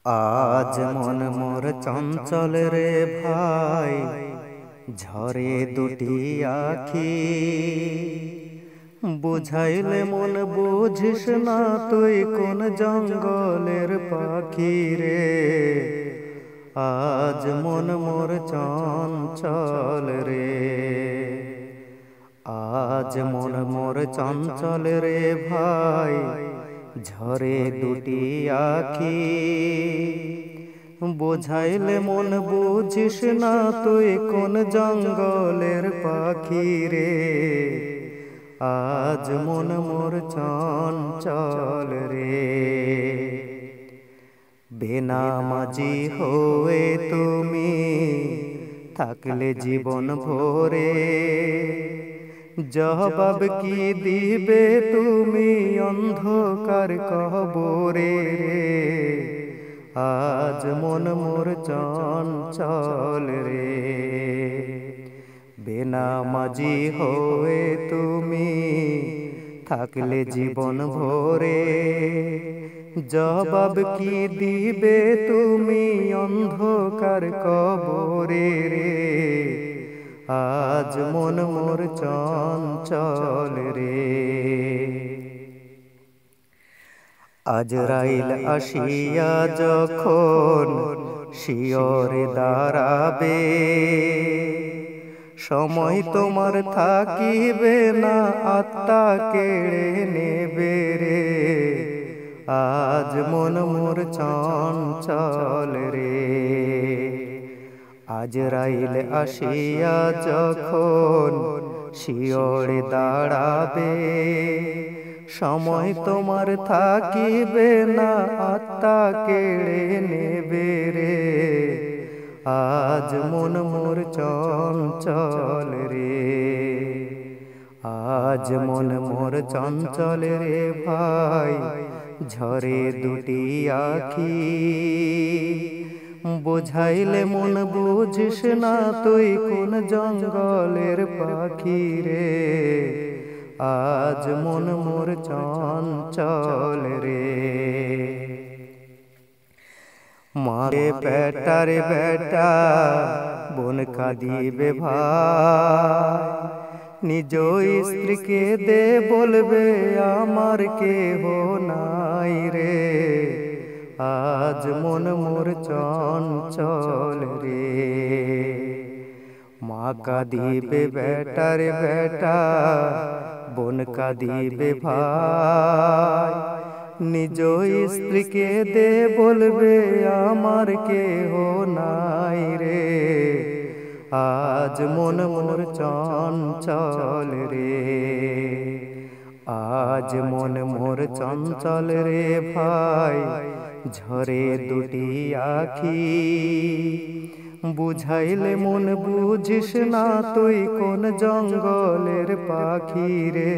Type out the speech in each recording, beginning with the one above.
আজ মন মোর চঞ্চল রে ভাই, ঝরে দুটি আখি। বুঝাইলে মন বুঝিস না, তুই কোন জঙ্গলের পাখি রে। আজ মন মোর চঞ্চল রে, আজ মন মোর চঞ্চল রে ভাই, ঝরে দুটি আখি। বোঝাইলে মন বুঝিস না, তুই কোন জঙ্গলের পাখি রে। আজ মন মোর চঞ্চল রে। বেনামাজি হয়ে তুমি থাকলে জীবন ভরে, জবাব কি দিবে তুমি অন্ধকার কবরে রে। আজ মন মোর চঞ্চল রে। বেনামাজি হয়ে তুমি থাকলে জীবন ভরে, জবাব কি দিবে তুমি অন্ধকার কবরে রে। আজ মন মোর চঞ্চল রে। আজরাইল আসিয়া যখন শিয়রে দাঁড়াবে, সময় তোমার থাকিবে না, আত্মা কেড়ে নেবে রে। আজ মন মোর চঞ্চল রে। আজরাইল আসিয়া যখন শিয়রে দাঁড়াবে, সময় তোমার থাকিবে না, আত্মা কেড়ে নেবে রে। আজ মন মোর চঞ্চল রে। আজ মন মোর চঞ্চল রে ভাই, ঝরে দুটি আখি। বোঝাইলে মন বুঝিস না, তুই কোন জঙ্গলের পাখি রে। আজ মন মোর চঞ্চল রে। মারে বেটারে বেটা বোন কাঁদিবে ভাই, নিজ স্ত্রীকে দে বলবে আমার কেহ নাই রে। আজ মন মোর চঞ্চল রে। মা কাঁদিবে বেটারে বেটা বোন কাঁদিবে ভাই, নিজ স্ত্রীকে দে বলবে আমার কেহ নাই রে। আজ মন মোর চঞ্চল রে। আজ মন মোর চঞ্চল রে ভাই, ঝরে দুটি আখি। বুঝাইলে মন বুঝিস না, তুই কোন জঙ্গলের পাখি রে।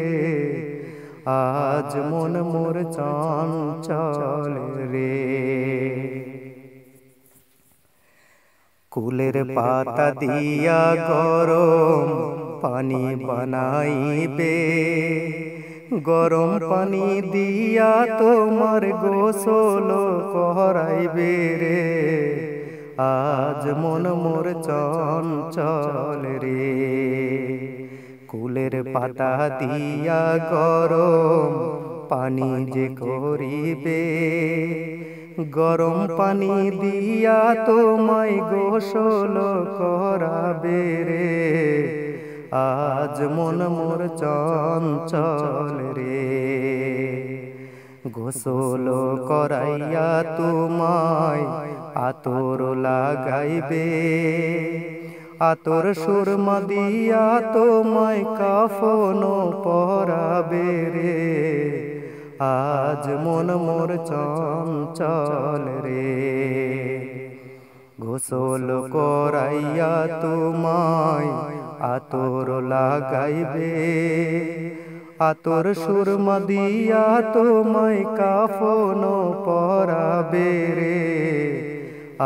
আজ মন মোর চঞ্চল রে। কুলের পাতা দিয়া গরম পানি বানাইবে, গরম পানি দিয়া তোমার গোসল করাইবে রে। আজ মন মোর চঞ্চল রে। কুলের পাতা দিয়া গরম পানি যে করিবে, গরম পানি দিয়া তোমায় গোসল করাবে রে। আজ মন মোর চঞ্চল রে। গোসল করাইয়া তোমায় আতর লাগাইবে, আতর সুরমা দিয়া তোমায় কাফন পরাবে রে। আজ মন মোর চঞ্চল রে। গোসল করাইয়া তোমায় আতর লাগাইবে, আতর সুরমা দিয়া তোমায় কাফন পরাবে রে।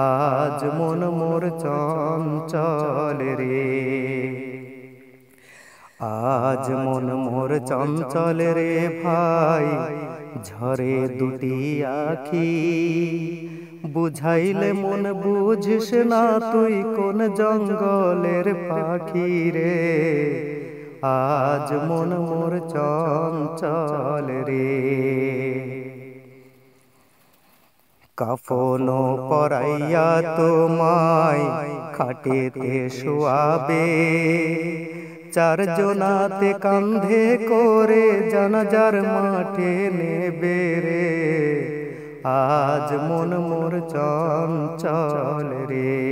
আজ মন মোর চঞ্চল রে। আজ মন মোর চঞ্চল রে ভাই, ঝরে দুটি আখি বুঝাইলে মন বুঝিস না তুই কোন জঙ্গলের পাখি রে আজ মন মোর চঞ্চল রে কাফন পরাইয়া তোমায় খাটেতে শোয়াবে চার জনাতে কান্ধে করে জানাজার মাঠে নেবে রে আজ মন মোর চঞ্চল রে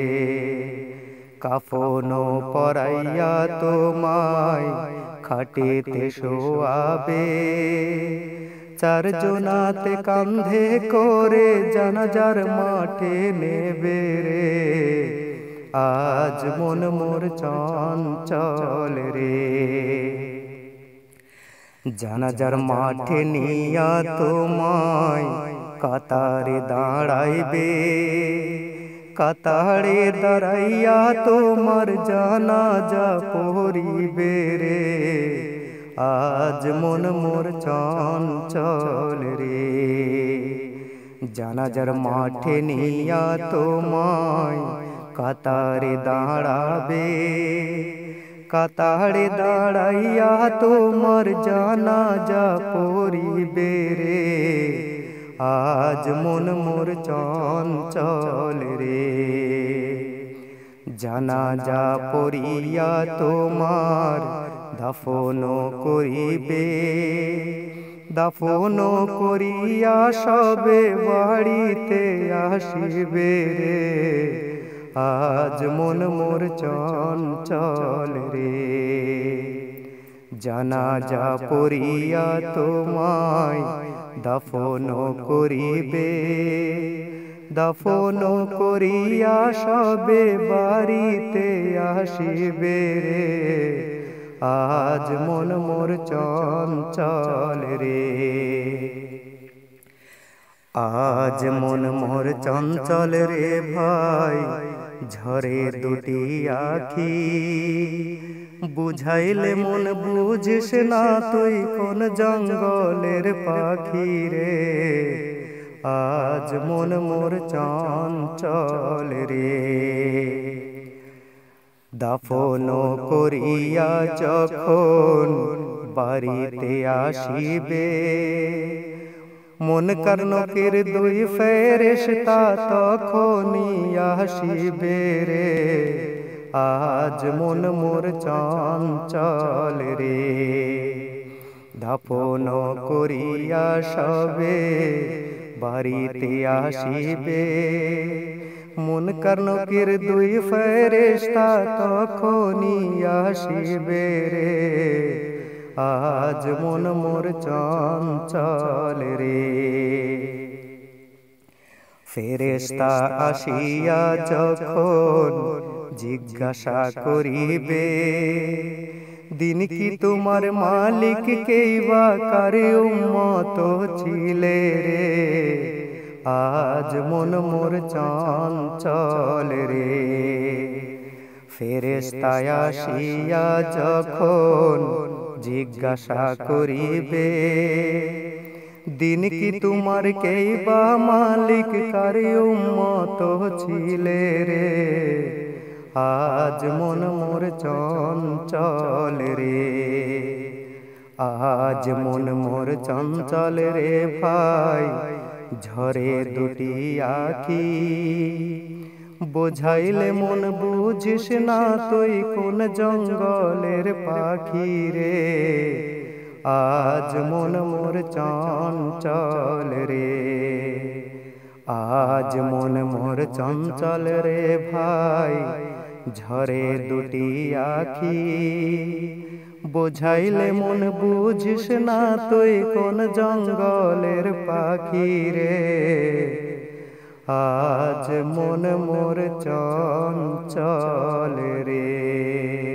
কাফন পরাইয়া তোমায় খাটেতে শোয়াবে চার জনাতে কান্ধে করে জানাজার মাঠে নেবে রে আজ মন মোর চঞ্চল রে জানাজার মাঠে নিয়া তোমায় কাতারে দাঁড়াইবে কাতারে দাঁড়াইয়া তোমার জানাজা পড়িবে রে আজ মন মোর চঞ্চল রে জানাজার মাঠে নিয়া তোমায় কাতারে দাঁড়াবে কাতারে দাঁড়াইয়া তোমার জানাজা পড়িবে রে আজ মন মোর চঞ্চল রে জানাজা পড়িয়া তোমার দাফন করিবে দাফন করিয়া সবে বাড়িতে আসিবে রে আজ মন মোর চঞ্চল রে জানাজা পড়িয়া তোমায় দাফন করিবে দাফন করিয়া সবে বাড়িতে আসিবে রে আজ মন মোর চঞ্চল রে আজ মন মোর চঞ্চল রে ভাই ঝরে দুটি আখি বুঝাইলে মন বুঝিস না তুই কোন জঙ্গলের পাখি রে আজ মন মোর চঞ্চল রে দাফন করিয়া যখন বাড়িতে আসিবে মন কর্ণকের দুই ফেরেশতা তখনই আসিবে রে আজ মন মোর চঞ্চল রে দাফন করিয়া সবে বাড়িতে আসিবে মন কর্ণকের দুই ফেরেশতা তখনই আসিবে রে আজ মন মোর চঞ্চল রে ফেরেশতা আসিয়া যখন জিজ্ঞাসা করিবে দিন কি তোমার মালিক কেই বা কারে উম্মত ছিলে রে আজ মন মোর চঞ্চল রে ফেরেশতা আসিয়া যখন জিজ্ঞাসা করিবে দিন কি তোমার কেই বা মালিক কারে উম্মত ছিলে রে আজ মন মোর চঞ্চল রে আজ মন মোর চঞ্চল রে ভাই ঝরে দুটি আখি বোঝাইলে মন বুঝিস না তুই কোন জঙ্গলের পাখি রে আজ মন মোর চঞ্চল রে আজ মন মোর চঞ্চল রে ভাই ঝরে দুটি আখি বোঝাইলে মন বুঝিস না তুই কোন জঙ্গলের পাখি রে আজ মন মোর চঞ্চল রে।